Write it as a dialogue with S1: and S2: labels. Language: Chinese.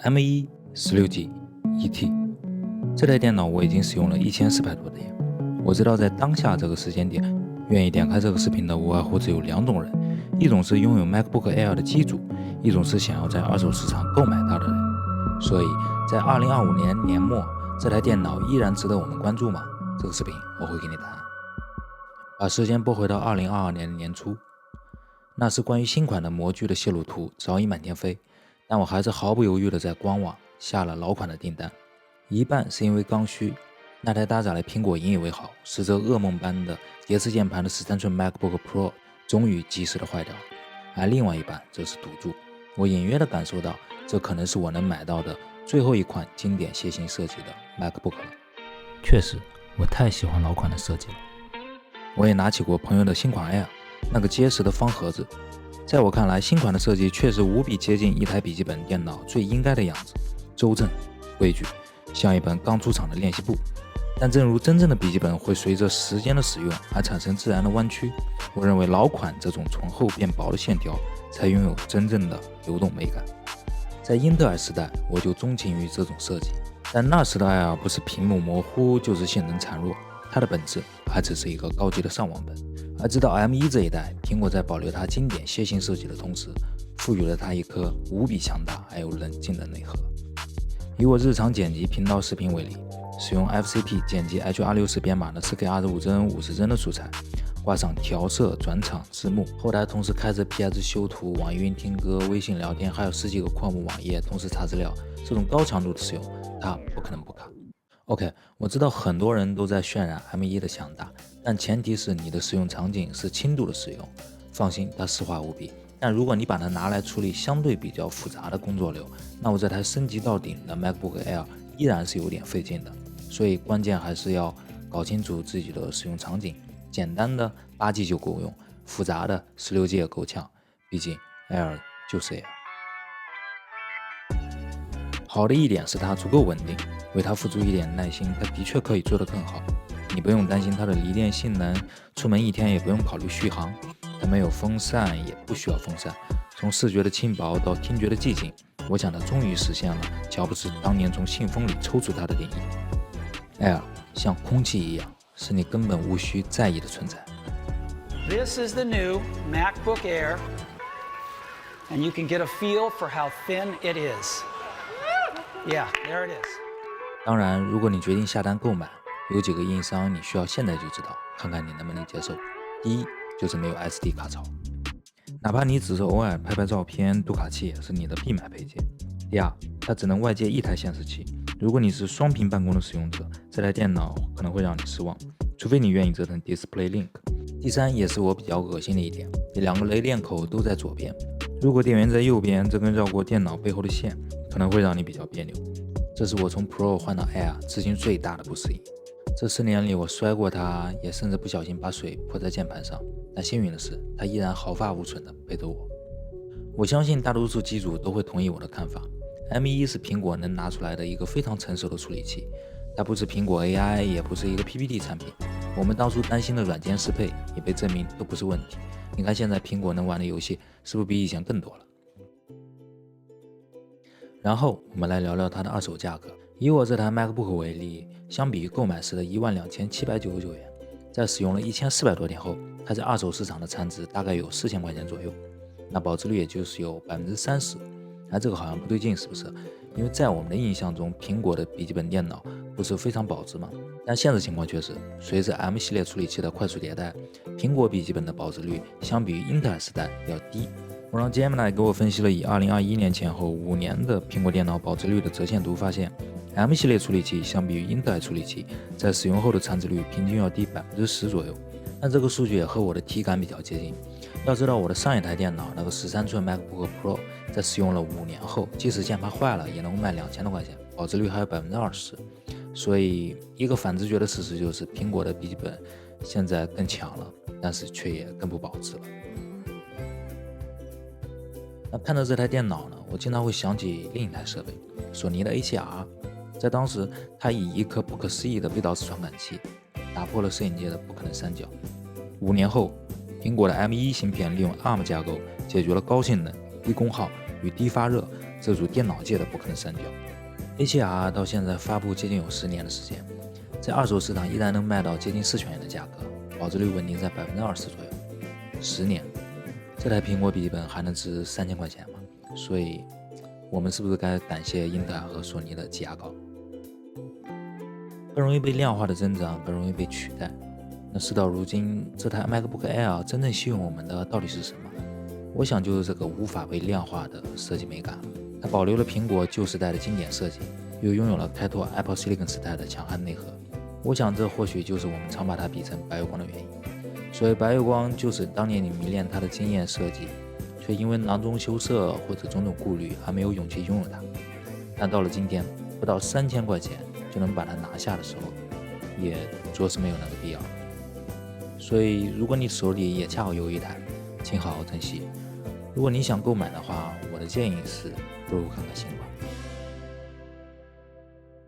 S1: M1 16G1T， 这台电脑我已经使用了1400多天。我知道在当下这个时间点，愿意点开这个视频的无外乎只有两种人，一种是拥有 MacBook Air 的机主，一种是想要在二手市场购买它的人。所以在2025年年末，这台电脑依然值得我们关注吗？这个视频我会给你答案。把时间拨回到2022年的年初，那时关于新款的模具的泄露图早已满天飞，但我还是毫不犹豫地在官网下了老款的订单。一半是因为刚需，那台搭载了苹果引以为豪、实则噩梦般的叠式键盘的13寸 MacBook Pro 终于及时的坏掉了，而另外一半则是赌注。我隐约地感受到，这可能是我能买到的最后一款经典楔形设计的 MacBook 了。确实，我太喜欢老款的设计了。我也拿起过朋友的新款 Air， 那个结实的方盒子，在我看来，新款的设计确实无比接近一台笔记本电脑最应该的样子，周正、规矩，像一本刚出厂的练习簿。但正如真正的笔记本会随着时间的使用而产生自然的弯曲，我认为老款这种从厚变薄的线条才拥有真正的流动美感。在英特尔时代，我就钟情于这种设计，但那时的 Air 不是屏幕模糊，就是性能孱弱，它的本质还只是一个高级的上网本。而直到 M1 这一代，苹果在保留它经典楔形设计的同时，赋予了它一颗无比强大而又冷静的内核。以我日常剪辑频道视频为例，使用 FCP 剪辑 H264 编码的 4K25 帧、50帧的素材，挂上调色、转场、字幕，后台同时开着 PS 修图、网易云听歌、微信聊天，还有10几个矿物网页同时查资料，这种高强度的使用，它不可能不卡。OK， 我知道很多人都在渲染 M1 的强大，但前提是你的使用场景是轻度的使用。放心，它实话无比。但如果你把它拿来处理相对比较复杂的工作流，那我这台升级到顶的 MacBook Air 依然是有点费劲的。所以关键还是要搞清楚自己的使用场景，简单的8G 就够用，复杂的16G 也够呛，毕竟 Air 就是 Air。好的一点是它足够稳定，为它付出一点耐心，它的确可以做得更好。你不用担心它的离电性能，出门1天也不用考虑续航。它没有风扇，也不需要风扇。从视觉的轻薄到听觉的寂静，我想它终于实现了乔布斯当年从信封里抽出它的定义。Air 像空气一样，是你根本无需在意的存在。
S2: This is the new MacBook Air, and you can get a feel for how thin it is. Yeah, there it is.
S1: 当然，如果你决定下单购买，有几个硬伤你需要现在就知道，看看你能不能接受。第一，就是没有 SD 卡槽，哪怕你只是偶尔拍拍照片，读卡器也是你的必买配件。第二，它只能外接一台显示器，如果你是双屏办公的使用者，这台电脑可能会让你失望，除非你愿意折腾 Display Link。第三，也是我比较恶心的一点，这两个雷电口都在左边，如果电源在右边，这根绕过电脑背后的线可能会让你比较别扭。这是我从 Pro 换到 Air 至今最大的不适应。这4年里我摔过它，也甚至不小心把水泼在键盘上，但幸运的是它依然毫发无损地陪着我。我相信大多数机主都会同意我的看法， M1 是苹果能拿出来的一个非常成熟的处理器，它不是苹果 AI， 也不是一个 PPT 产品。我们当初担心的软件适配也被证明都不是问题。你看现在苹果能玩的游戏是不是比以前更多了？然后我们来聊聊它的二手价格。以我这台 MacBook 为例，相比于购买时的12799元，在使用了1400多天后，它在二手市场的残值大概有4000块钱左右，那保值率也就是有 30%。这个好像不对劲，是不是？因为在我们的印象中，苹果的笔记本电脑不是非常保值吗？但现实情况却是，随着 M 系列处理器的快速迭代，苹果笔记本的保值率相比于英特尔时代要低。我让 Gemini 给我分析了以2021年前后5年的苹果电脑保值率的折线图，发现 M 系列处理器相比于英特尔处理器，在使用后的残值率平均要低 10% 左右。但这个数据也和我的体感比较接近。要知道我的上一台电脑那个13寸 MacBook Pro 在使用了5年后，即使键盘坏了也能卖2000多块钱，保值率还有 20%。所以一个反直觉的事实就是，苹果的笔记本现在更强了，但是却也更不保值了。那看到这台电脑呢，我经常会想起另一台设备，索尼的 A7R。在当时，它以一颗不可思议的微导式传感器，打破了摄影界的不可能三角。5年后，苹果的 M1 芯片利用 ARM 架构，解决了高性能、低功耗与低发热这组电脑界的不可能删掉。A7R 到现在发布接近有10年的时间，在二手市场依然能卖到接近4千元的价格，保值率稳定在20%左右。10年，这台苹果笔记本还能值3000块钱吗？所以，我们是不是该感谢英特尔和索尼的挤牙膏？更容易被量化的增长，更容易被取代。那事到如今，这台 MacBook Air 真正吸引我们的到底是什么？我想就是这个无法被量化的设计美感。它保留了苹果旧时代的经典设计，又拥有了开拓 Apple Silicon 时代的强悍内核。我想这或许就是我们常把它比成白月光的原因。所谓白月光，就是当年你迷恋它的惊艳设计，却因为囊中羞涩或者种种顾虑而没有勇气拥有它。但到了今天，不到3000块钱就能把它拿下的时候，也着实没有那个必要。所以如果你手里也恰好有一台，请好好珍惜。如果你想购买的话，我的建议是不如看看新款。